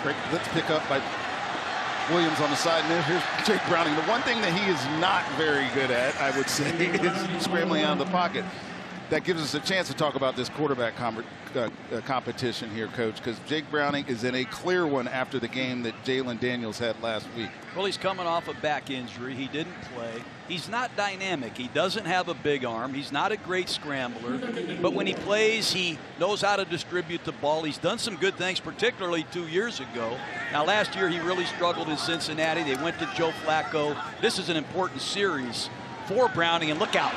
Great blitz pick up by Williams on the side, and then here's Jake Browning. The one thing that he is not very good at, I would say, is scrambling out of the pocket. That gives us a chance to talk about this quarterback competition here, Coach, because Jake Browning is in a clear one after the game that Jalen Daniels had last week. Well, he's coming off a back injury. He didn't play. He's not dynamic. He doesn't have a big arm. He's not a great scrambler. But when he plays, he knows how to distribute the ball. He's done some good things, particularly 2 years ago. Now, last year, he really struggled in Cincinnati. They went to Joe Flacco. This is an important series for Browning, and look out.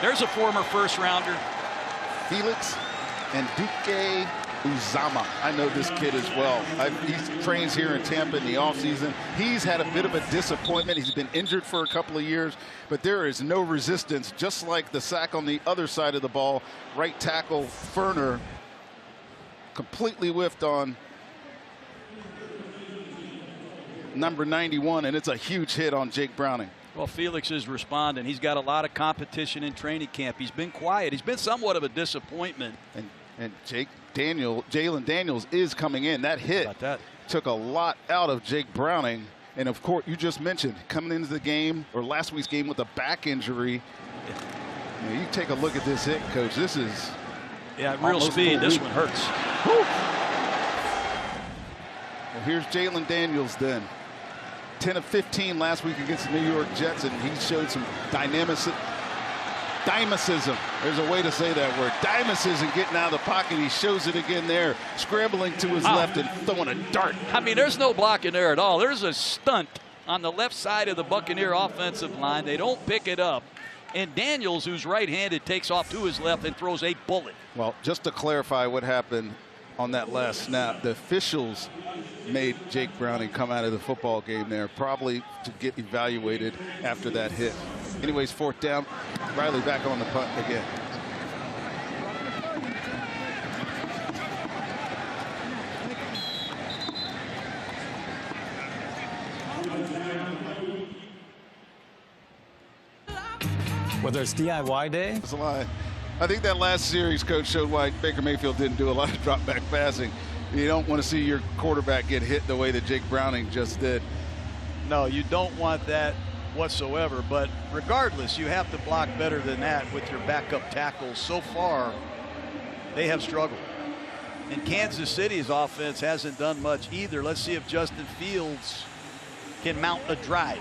There's a former first-rounder. Felix and Duque Uzama. I know this kid as well. He trains here in Tampa in the offseason. He's had a bit of a disappointment. He's been injured for a couple of years, but there is no resistance, just like the sack on the other side of the ball. Right tackle Ferner completely whiffed on number 91, and it's a huge hit on Jake Browning. Well, Felix is responding. He's got a lot of competition in training camp. He's been quiet. He's been somewhat of a disappointment. And Jalen Daniels is coming in. That hit took a lot out of Jake Browning. And, of course, you just mentioned coming into the game, or last week's game, with a back injury. You take a look at this hit, Coach. This is real speed. This one hurts. Whew. Well, here's Jalen Daniels then. 10 of 15 last week against the New York Jets, and he showed some dynamicism. There's a way to say that word. Dynamicism getting out of the pocket. He shows it again there, scrambling to his left and throwing a dart. I mean, there's no blocking there at all. There's a stunt on the left side of the Buccaneer offensive line. They don't pick it up. And Daniels, who's right-handed, takes off to his left and throws a bullet. Well, just to clarify what happened on that last snap, the officials made Jake Browning come out of the football game there, probably to get evaluated after that hit. Anyways, fourth down. Riley back on the punt again. Whether it's DIY day. That's a lie. I think that last series, Coach, showed why Baker Mayfield didn't do a lot of drop back passing. You don't want to see your quarterback get hit the way that Jake Browning just did. No, you don't want that whatsoever. But regardless, you have to block better than that with your backup tackles. So far, they have struggled. And Kansas City's offense hasn't done much either. Let's see if Justin Fields can mount a drive.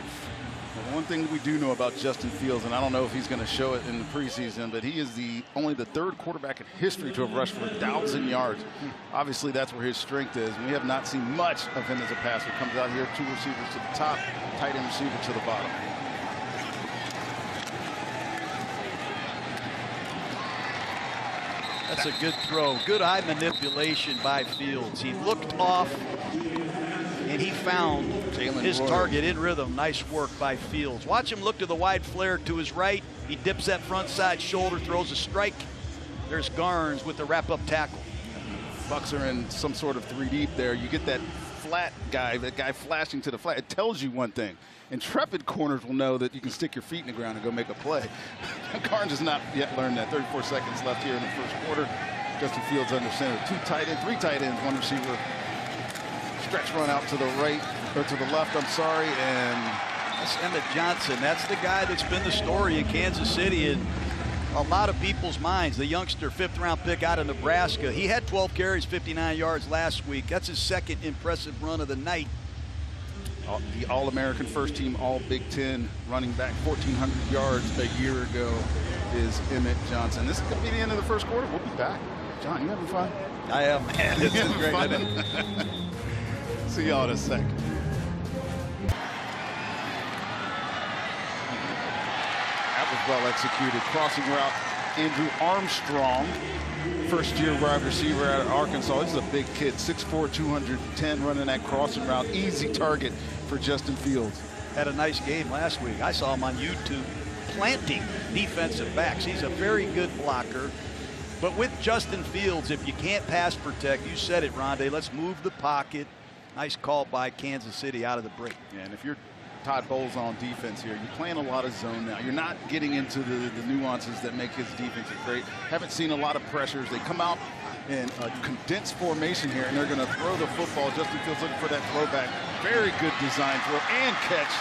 Well, one thing we do know about Justin Fields, and I don't know if he's going to show it in the preseason, but he is only the third quarterback in history to have rushed for 1,000 yards. Obviously, that's where his strength is. We have not seen much of him as a passer. Comes out here, two receivers to the top, tight end receiver to the bottom. That's a good throw. Good eye manipulation by Fields. He looked off, and he found his target in rhythm. Nice work by Fields. Watch him look to the wide flare to his right. He dips that front side shoulder, throws a strike. There's Garnes with the wrap-up tackle. Bucks are in some sort of 3 deep there. You get that flat guy, that guy flashing to the flat. It tells you one thing. Intrepid corners will know that you can stick your feet in the ground and go make a play. Garnes has not yet learned that. 34 seconds left here in the first quarter. Justin Fields under center. 2 tight ends, 3 tight ends, 1 receiver. Stretch run out to the right, or to the left, I'm sorry, and that's Emmett Johnson. That's the guy that's been the story in Kansas City in a lot of people's minds. The youngster, 5th-round pick out of Nebraska. He had 12 carries, 59 yards last week. That's his second impressive run of the night. The All-American first-team, All-Big Ten running back, 1,400 yards a year ago is Emmett Johnson. This is going to be the end of the first quarter. We'll be back. John, you having fun? I am, man. This is great. Fun? See y'all in a second. That was well executed. Crossing route, Andrew Armstrong, first-year wide receiver out of Arkansas. This is a big kid, 6'4", 210, running that crossing route. Easy target for Justin Fields. Had a nice game last week. I saw him on YouTube planting defensive backs. He's a very good blocker. But with Justin Fields, if you can't pass protect, you said it, Rondé, let's move the pocket. Nice call by Kansas City out of the break. Yeah, and if you're Todd Bowles on defense here, you're playing a lot of zone now. You're not getting into the nuances that make his defense great. Haven't seen a lot of pressures. They come out in a condensed formation here, and they're going to throw the football. Justin Fields looking for that throwback. Very good design throw and catch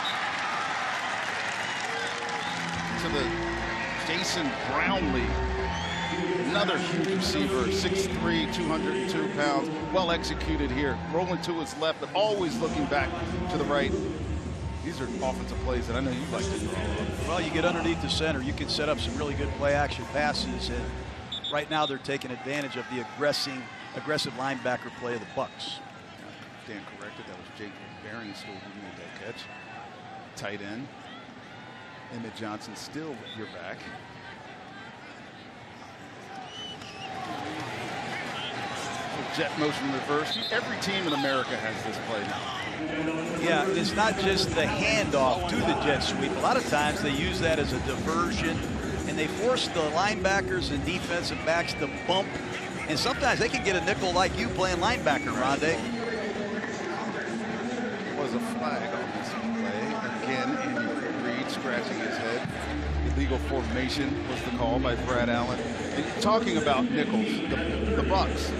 to the Jason Brownlee. Another huge receiver, 6'3", 202 pounds, well executed here. Rolling to his left, but always looking back to the right. These are offensive plays that I know you like to do. Well, you get underneath the center, you can set up some really good play-action passes, and right now they're taking advantage of the aggressive linebacker play of the Bucs. Dan corrected, that was Jake Beringstool who made that catch. Tight end. Emmett Johnson still your back. Jet motion reverse. Every team in America has this play now. Yeah, it's not just the handoff to the jet sweep. A lot of times they use that as a diversion, and they force the linebackers and defensive backs to bump. And sometimes they can get a nickel like you playing linebacker, Rondé. There was a flag on this play. Again, Andy Reid scratching his head. Illegal formation was the call by Brad Allen. And talking about nickels, the Bucs.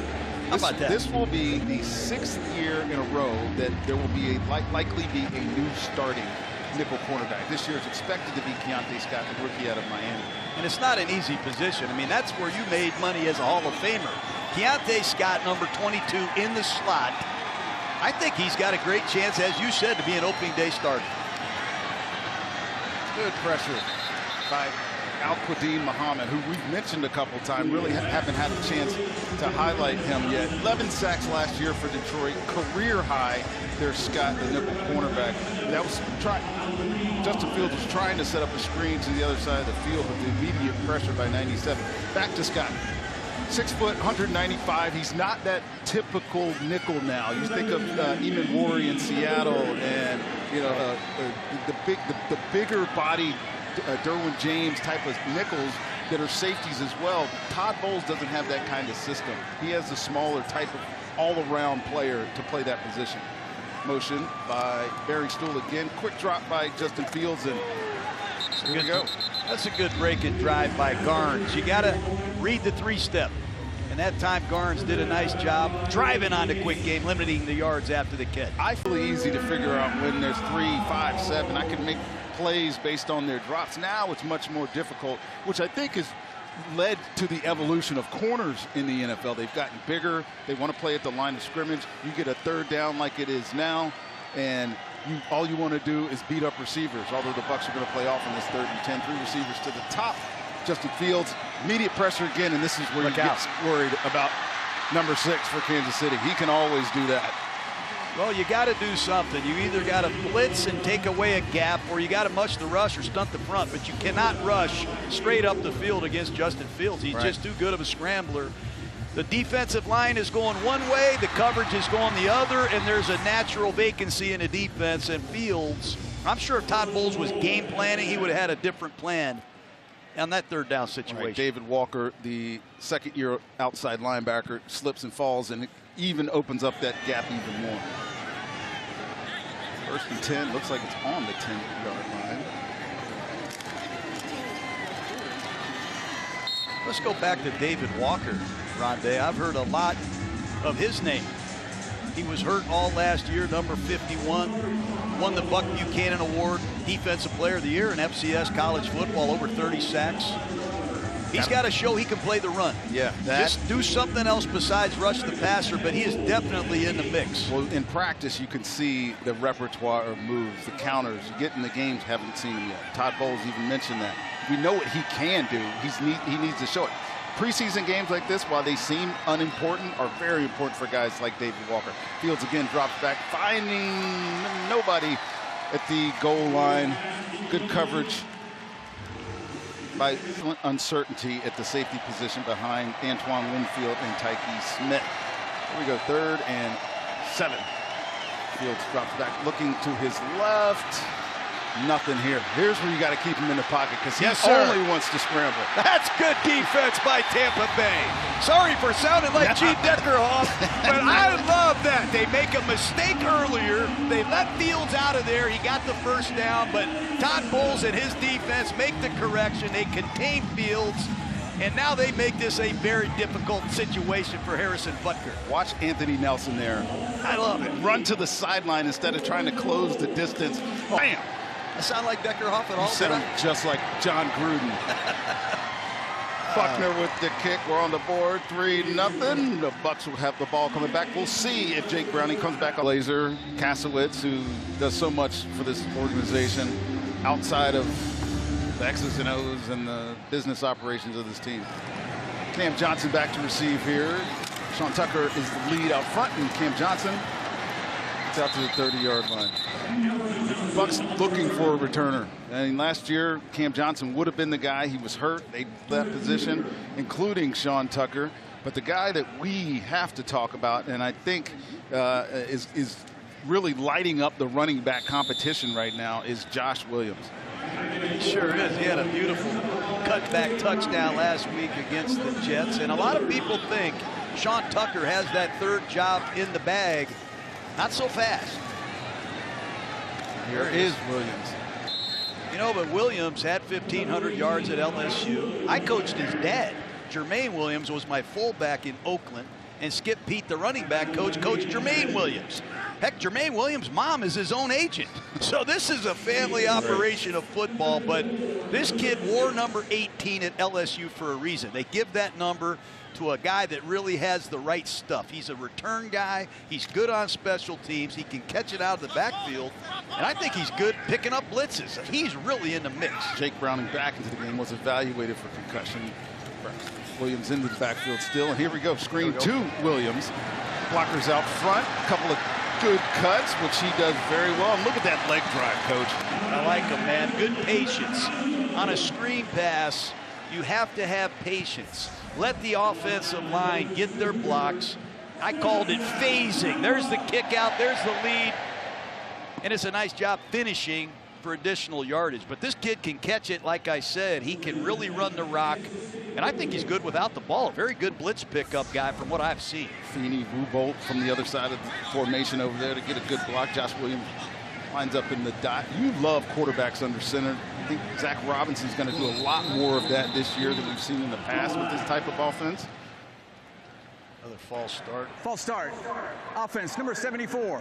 How about that? This will be the 6th year in a row that there will be likely be a new starting nickel cornerback. This year is expected to be Keontae Scott, the rookie out of Miami. And it's not an easy position. I mean, that's where you made money as a Hall of Famer. Keontae Scott, number 22 in the slot. I think he's got a great chance, as you said, to be an opening day starter. Good pressure by Al-Quadin Muhammad, who we've mentioned a couple times, really haven't had a chance to highlight him yet. 11 sacks last year for Detroit, career high. There's Scott, the nickel cornerback. That was Justin Fields was trying to set up a screen to the other side of the field, but the immediate pressure by 97. Back to Scott. 6 foot, 195. He's not that typical nickel now. You think of Eamon Warry in Seattle, and you know the bigger body. Derwin James type of nickels that are safeties as well. Todd Bowles doesn't have that kind of system. He has the smaller type of all-around player to play that position. Motion by Beringstool again. Quick drop by Justin Fields, and here we go. That's a good break and drive by Garnes. You got to read the three-step. And that time Garnes did a nice job driving on the quick game, limiting the yards after the catch. I feel easy to figure out when there's 3, 5, 7. I can make plays based on their drops. Now it's much more difficult, which I think has led to the evolution of corners in the NFL. They've gotten bigger. They want to play at the line of scrimmage. You get a third down like it is now, and all you want to do is beat up receivers, although the Bucs are going to play off on this 3rd and 10. 3 receivers to the top. Justin Fields, immediate pressure again, and this is where you get worried about number 6 for Kansas City. He can always do that. Well, you got to do something. You either got to blitz and take away a gap, or you got to mush the rush or stunt the front, but you cannot rush straight up the field against Justin Fields. He's just too good of a scrambler. The defensive line is going one way, the coverage is going the other, and there's a natural vacancy in the defense. And Fields, I'm sure if Todd Bowles was game planning, he would have had a different plan on that 3rd down situation. David Walker, the 2nd-year outside linebacker, slips and falls, and it even opens up that gap even more. 1st and 10, looks like it's on the 10-yard line. Let's go back to David Walker, Rondé. I've heard a lot of his name. He was hurt all last year, number 51. Won the Buck Buchanan Award, Defensive Player of the Year in FCS college football, over 30 sacks. He's got to show he can play the run. Yeah. Just do something else besides rush the passer, but he is definitely in the mix. Well, in practice, you can see the repertoire of moves, the counters. You get in the games, haven't seen him yet. Todd Bowles even mentioned that. We know what he can do. He needs to show it. Preseason games like this, while they seem unimportant, are very important for guys like David Walker. Fields again drops back, finding nobody at the goal line. Good coverage by uncertainty at the safety position behind Antoine Winfield and Tyke Smith. Here we go, 3rd and 7. Fields drops back, looking to his left. Nothing here. Here's where you got to keep him in the pocket, because he only wants to scramble. That's good defense by Tampa Bay. Sorry for sounding like Gene Deckerhoff, but I love that. They make a mistake earlier. They let Fields out of there. He got the 1st down, but Todd Bowles and his defense make the correction. They contain Fields, And now they make this a very difficult situation for Harrison Butker. Watch Anthony Nelson there. I love it. Run to the sideline instead of trying to close the distance. Bam! I sound like Deckerhoff at all? You said him just like John Gruden. Buckner with the kick. We're on the board, 3-0. The Bucks will have the ball coming back. We'll see if Jake Browning comes back. Laser Kasowitz, who does so much for this organization outside of the X's and O's and the business operations of this team. Cam Johnson back to receive here. Sean Tucker is the lead out front, and Cam Johnson gets out to the 30-yard line. The Bucks looking for a returner. And last year, Cam Johnson would have been the guy. He was hurt. They left position, including Sean Tucker. But the guy that we have to talk about, and I think is really lighting up the running back competition right now, is Josh Williams. He sure is. He had a beautiful cutback touchdown last week against the Jets. And a lot of people think Sean Tucker has that third job in the bag. Not so fast. Here is Williams. You know, but Williams had 1,500 yards at LSU. I coached his dad. Jermaine Williams was my fullback in Oakland. And Skip Pete, the running back coach, coached Jermaine Williams. Heck, Jermaine Williams' mom is his own agent. So this is a family operation of football, but this kid wore number 18 at LSU for a reason. They give that number to a guy that really has the right stuff. He's a return guy. He's good on special teams. He can catch it out of the backfield. And I think he's good picking up blitzes. He's really in the mix. Jake Browning back into the game, was evaluated for concussion. Williams into the backfield still, and here we go. Screen to Williams. Blockers out front. A couple of good cuts, which he does very well. And look at that leg drive, Coach. I like him, man. Good patience. On a screen pass, you have to have patience. Let the offensive line get their blocks. I called it phasing. There's the kick out. There's the lead. And it's a nice job finishing for additional yardage. But this kid can catch it, like I said. He can really run the rock. And I think he's good without the ball. A very good blitz pickup guy from what I've seen. Feeney, Rubolt from the other side of the formation over there to get a good block. Josh Williams lines up in the dot. You love quarterbacks under center. I think Zach Robinson's going to do a lot more of that this year than we've seen in the past with this type of offense. Another false start. False start. Offense, number 74.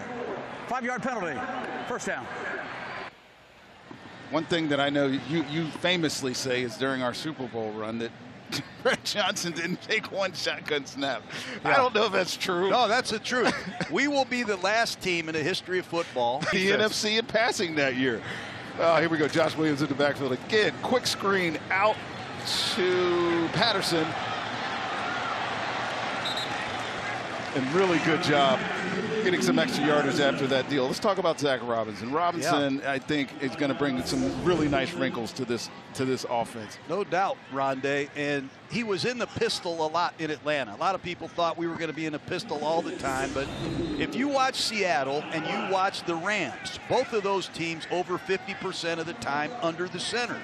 5-yard penalty. First down. One thing that I know you famously say is during our Super Bowl run that Brett Johnson didn't take one shotgun snap. Yeah. I don't know if that's true. No, that's the truth. We will be the last team in the history of football. The NFC in passing that year. Here we go. Josh Williams in the backfield again. Quick screen out to Patterson. And really good job getting some extra yardage after that deal. Let's talk about Zach Robinson. Robinson, I think, is going to bring some really nice wrinkles to this offense. No doubt, Rondé. And he was in the pistol a lot in Atlanta. A lot of people thought we were going to be in the pistol all the time. But if you watch Seattle and you watch the Rams, both of those teams over 50% of the time under the center.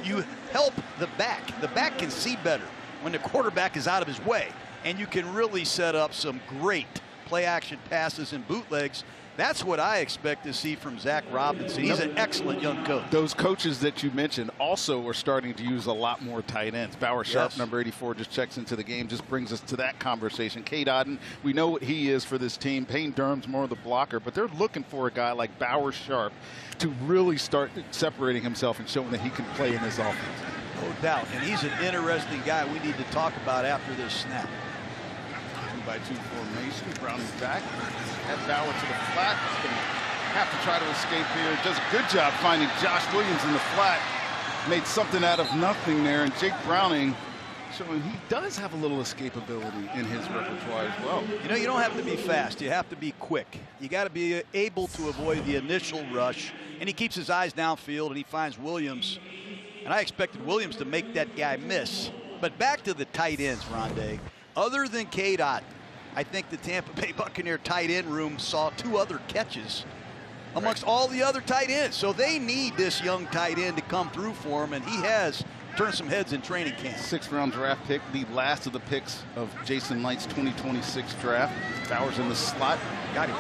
You help the back. The back can see better when the quarterback is out of his way. And you can really set up some great play-action passes and bootlegs. That's what I expect to see from Zach Robinson. He's an excellent young coach. Those coaches that you mentioned also are starting to use a lot more tight ends. Bauer Sharp, Yes. number 84, just checks into the game, just brings us to that conversation. Cade Otton, we know what he is for this team. Payne Durham's more of the blocker, but they're looking for a guy like Bauer Sharp to really start separating himself and showing that he can play in this offense. No doubt. And he's an interesting guy we need to talk about after this snap. 2-by-2 formation. Browning's back. Head Bauer to the flat. He's going to have to try to escape here. Does a good job finding Josh Williams in the flat. Made something out of nothing there. And Jake Browning showing he does have a little escapability in his repertoire as well. You know, you don't have to be fast. You have to be quick. You got to be able to avoid the initial rush. And he keeps his eyes downfield, and he finds Williams. And I expected Williams to make that guy miss. But back to the tight ends, Rondé. Other than Cade Otton, I think the Tampa Bay Buccaneer tight end room saw 2 other catches amongst all the other tight ends. So they need this young tight end to come through for him, and he has turned some heads in training camp. 6th-round draft pick, the last of the picks of Jason Light's 2026 draft. Bauer's in the slot. Got him.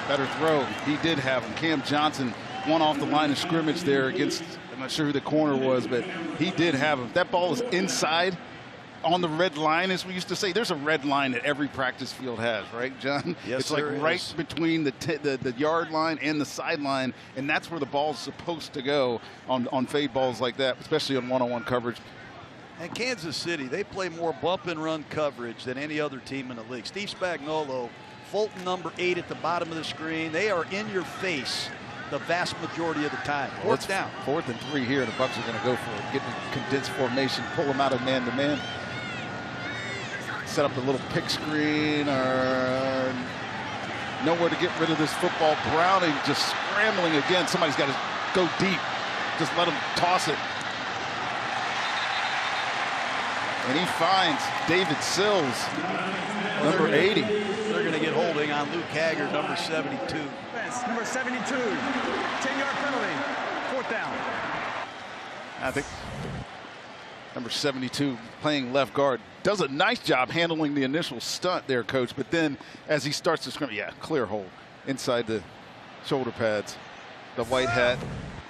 Better throw. He did have him. Cam Johnson, one off the line of scrimmage there against not sure who the corner was, but he did have him. That ball was inside on the red line, as we used to say. There's a red line that every practice field has, right, John? Yes, it's like right between the yard line and the sideline, and that's where the ball's supposed to go on fade balls like that, especially on one-on-one coverage. And Kansas City, they play more bump and run coverage than any other team in the league. Steve Spagnuolo, Fulton number 8 at the bottom of the screen. They are in your face the vast majority of the time. Fourth down. 4th and 3 here. The Bucs are going to go for it. Get in condensed formation, pull them out of man-to-man. Set up the little pick screen or nowhere to get rid of this football. Browning just scrambling again. Somebody's got to go deep. Just let him toss it. And he finds David Sills, number 80. They're going to get holding on Luke Haggard, number 72. Number 72, 10-yard penalty, 4th down. I think number 72 playing left guard does a nice job handling the initial stunt there, Coach. But then as he starts to scrum, clear hole inside the shoulder pads. The white hat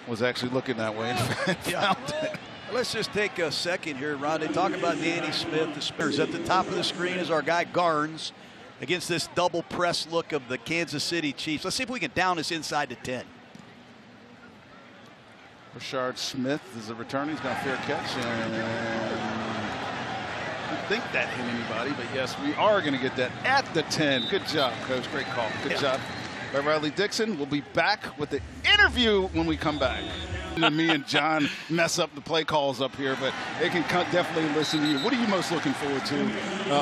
was actually looking that way and found it. Let's just take a second here, Ron. They talk about Danny Smith. The spinners at the top of the screen is our guy Garnes against this double press look of the Kansas City Chiefs. Let's see if we can down this inside to 10. Rashard Smith is a returner. He's got a fair catch. And I don't think that hit anybody, but yes, we are going to get that at the 10. Good job, Coach. Great call. Good job by Riley Dixon. We'll be back with the interview when we come back. Me and John mess up the play calls up here, but they can definitely listen to you. What are you most looking forward to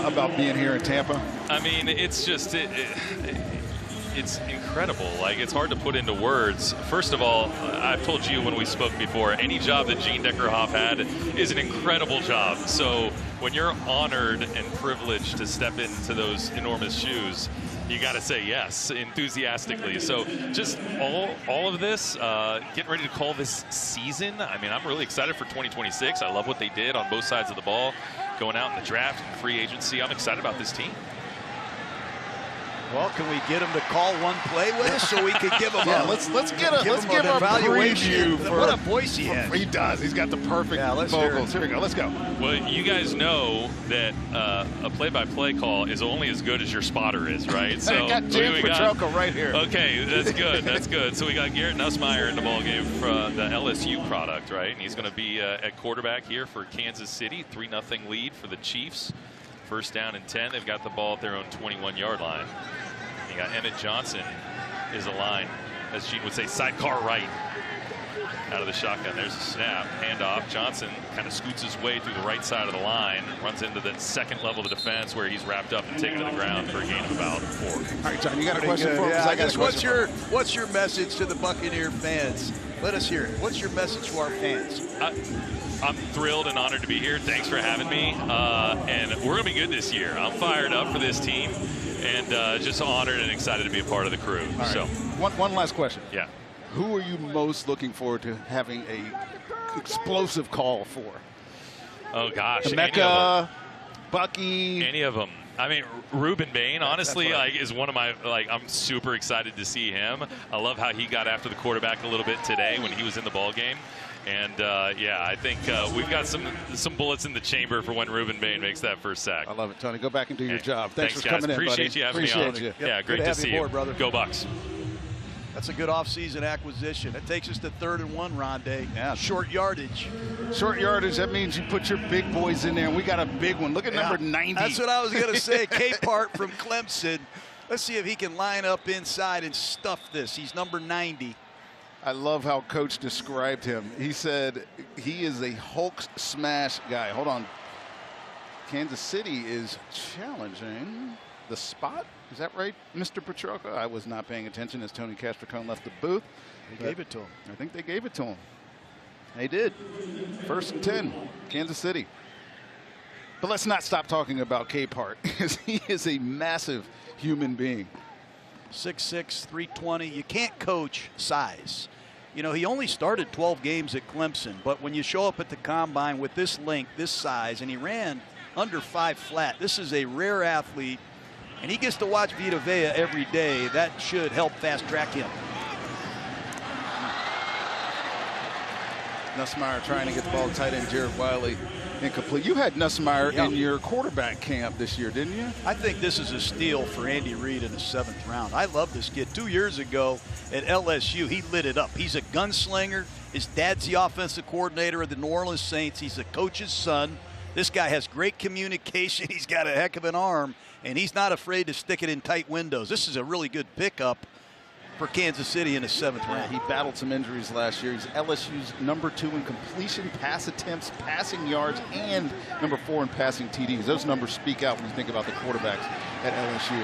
about being here in Tampa? I mean, it's just it's incredible. Like, it's hard to put into words. First of all, I've told you when we spoke before, any job that Gene Deckerhoff had is an incredible job. So when you're honored and privileged to step into those enormous shoes, you got to say yes enthusiastically. So just all of this, getting ready to call this season. I mean, I'm really excited for 2026. I love what they did on both sides of the ball, going out in the draft and free agency. I'm excited about this team. Well, can we get him to call one play with us so we can give him let's give him a preview for what a voice he has. He does. He's got the perfect vocals. Here we go. Let's go. Well, you guys know that a play-by-play call is only as good as your spotter is, right? So I got James Petrocca right here. Okay, that's good. That's good. So we got Garrett Nussmeier in the ballgame for the LSU product, right? And he's going to be at quarterback here for Kansas City. 3-0 lead for the Chiefs. First down and 10. They've got the ball at their own 21-yard line. You got Emmett Johnson is a line, as Gene would say, sidecar right out of the shotgun. There's a snap, handoff. Johnson kind of scoots his way through the right side of the line, runs into the second level of the defense where he's wrapped up and taken to the ground for a gain of about 4. All right, John, you got a question for him? Yeah, I guess what's your message to the Buccaneer fans? Let us hear it. What's your message to our fans? I'm thrilled and honored to be here. Thanks for having me. And we're going to be good this year. I'm fired up for this team and just honored and excited to be a part of the crew. Right. So, one last question. Yeah. Who are you most looking forward to having a explosive call for? Oh, gosh. Emeka, Bucky. Any of them. I mean, Ruben Bain, honestly, is one of my, I'm super excited to see him. I love how he got after the quarterback a little bit today when he was in the ball game. And, I think we've got some bullets in the chamber for when Ruben Bain makes that first sack. I love it, Tony. Go back and do your job. Thanks for guys. coming Appreciate in, buddy. you having me on. You. Yeah, great to see you. Brother. Go Bucs. That's a good offseason acquisition. That takes us to 3rd and 1, Rondé. Yeah. Short yardage. Short yardage, that means you put your big boys in there, and we got a big one. Look at number 90. That's what I was going to say. Capehart from Clemson. Let's see if he can line up inside and stuff this. He's number 90. I love how Coach described him. He said he is a Hulk smash guy. Hold on. Kansas City is challenging the spot. Is that right, Mr. Petrocca? I was not paying attention as Tony Castricone left the booth. They gave it to him. I think they gave it to him. They did. 1st and 10, Kansas City. But let's not stop talking about Capehart, because he is a massive human being. 6'6", 320. You can't coach size. You know, he only started 12 games at Clemson, but when you show up at the combine with this length, this size, and he ran under 5 flat, this is a rare athlete, and he gets to watch Vita Vea every day. That should help fast track him. Nussmeier trying to get the ball to tight end Jared Wiley. Incomplete. You had Nussmeier in your quarterback camp this year, didn't you? I think this is a steal for Andy Reid in the 7th round. I love this kid. 2 years ago at LSU, he lit it up. He's a gunslinger. His dad's the offensive coordinator of the New Orleans Saints. He's the coach's son. This guy has great communication. He's got a heck of an arm, and he's not afraid to stick it in tight windows. This is a really good pickup for Kansas City in the 7th round. He battled some injuries last year. He's LSU's #2 in completion, pass attempts, passing yards, and #4 in passing TDs. Those numbers speak out when you think about the quarterbacks at LSU.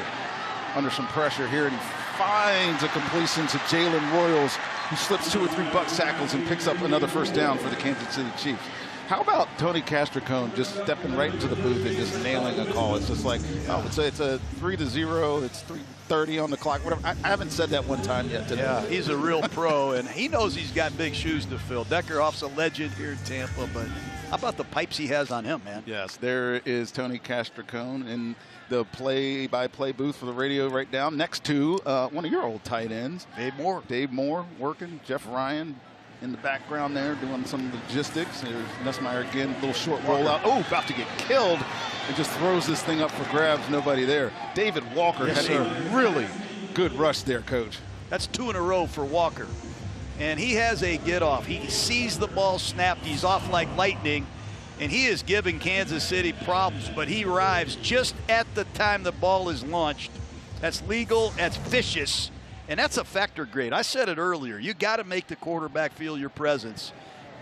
Under some pressure here, and he finds a completion to Jalen Royals, who slips 2 or 3 Bucs tackles and picks up another first down for the Kansas City Chiefs. How about Tony Castricone just stepping right into the booth and just nailing a call? It's just like, oh, it's a 3-0, it's 3:30 on the clock, whatever. I haven't said that one time yet today. Yeah, he's a real pro, and he knows he's got big shoes to fill. Deckerhoff's a legend here in Tampa, but how about the pipes he has on him, man? Yes, there is Tony Castricone in the play-by-play booth for the radio right now, next to one of your old tight ends. Dave Moore working, Jeff Ryan in the background there doing some logistics. There's Nussmeier again, little short rollout. Oh, about to get killed, and just throws this thing up for grabs. Nobody there. David Walker had a really good rush there, Coach. That's 2 in a row for Walker. And he has a get-off. He sees the ball snapped. He's off like lightning, and he is giving Kansas City problems, but he arrives just at the time the ball is launched. That's legal. That's vicious. And that's a factor grade. I said it earlier. You got to make the quarterback feel your presence.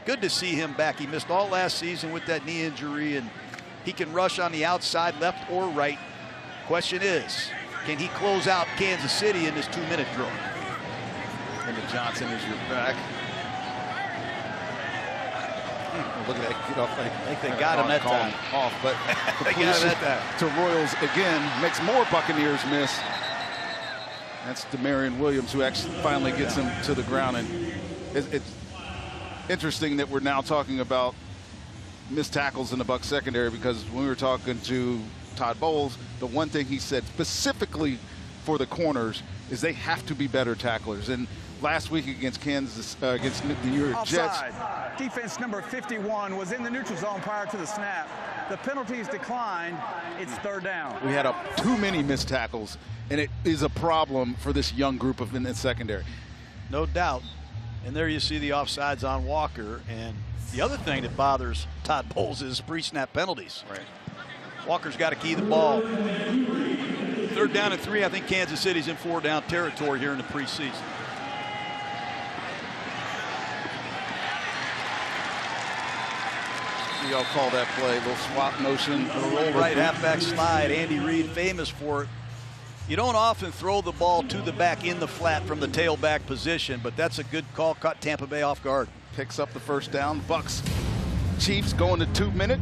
Good to see him back. He missed all last season with that knee injury, and he can rush on the outside, left or right. Question is, can he close out Kansas City in this 2-minute drill? And Johnson is your back. Look at that get off. I think they got him that time. Off, but they got him that time. To Royals again, makes more Buccaneers miss. That's Demarion Williams, who actually finally gets him to the ground. And it's interesting that we're now talking about missed tackles in the Bucs secondary, because when we were talking to Todd Bowles, the one thing he said specifically for the corners is they have to be better tacklers. And last week against Kansas, against the New York Jets. Offside. Defense number 51 was in the neutral zone prior to the snap. The penalties declined. It's 3rd down. We had too many missed tackles, and it is a problem for this young group in the secondary. No doubt. And there you see the offsides on Walker. And the other thing that bothers Todd Bowles is pre-snap penalties. Right. Walker's got to key the ball. 3rd down and 3. I think Kansas City's in 4-down territory here in the preseason. Y'all call that play, little swap motion. A roll right halfback slide. Andy Reid famous for it. You don't often throw the ball to the back in the flat from the tailback position, but that's a good call. Caught Tampa Bay off guard. Picks up the first down. Bucs, Chiefs going to 2 minutes.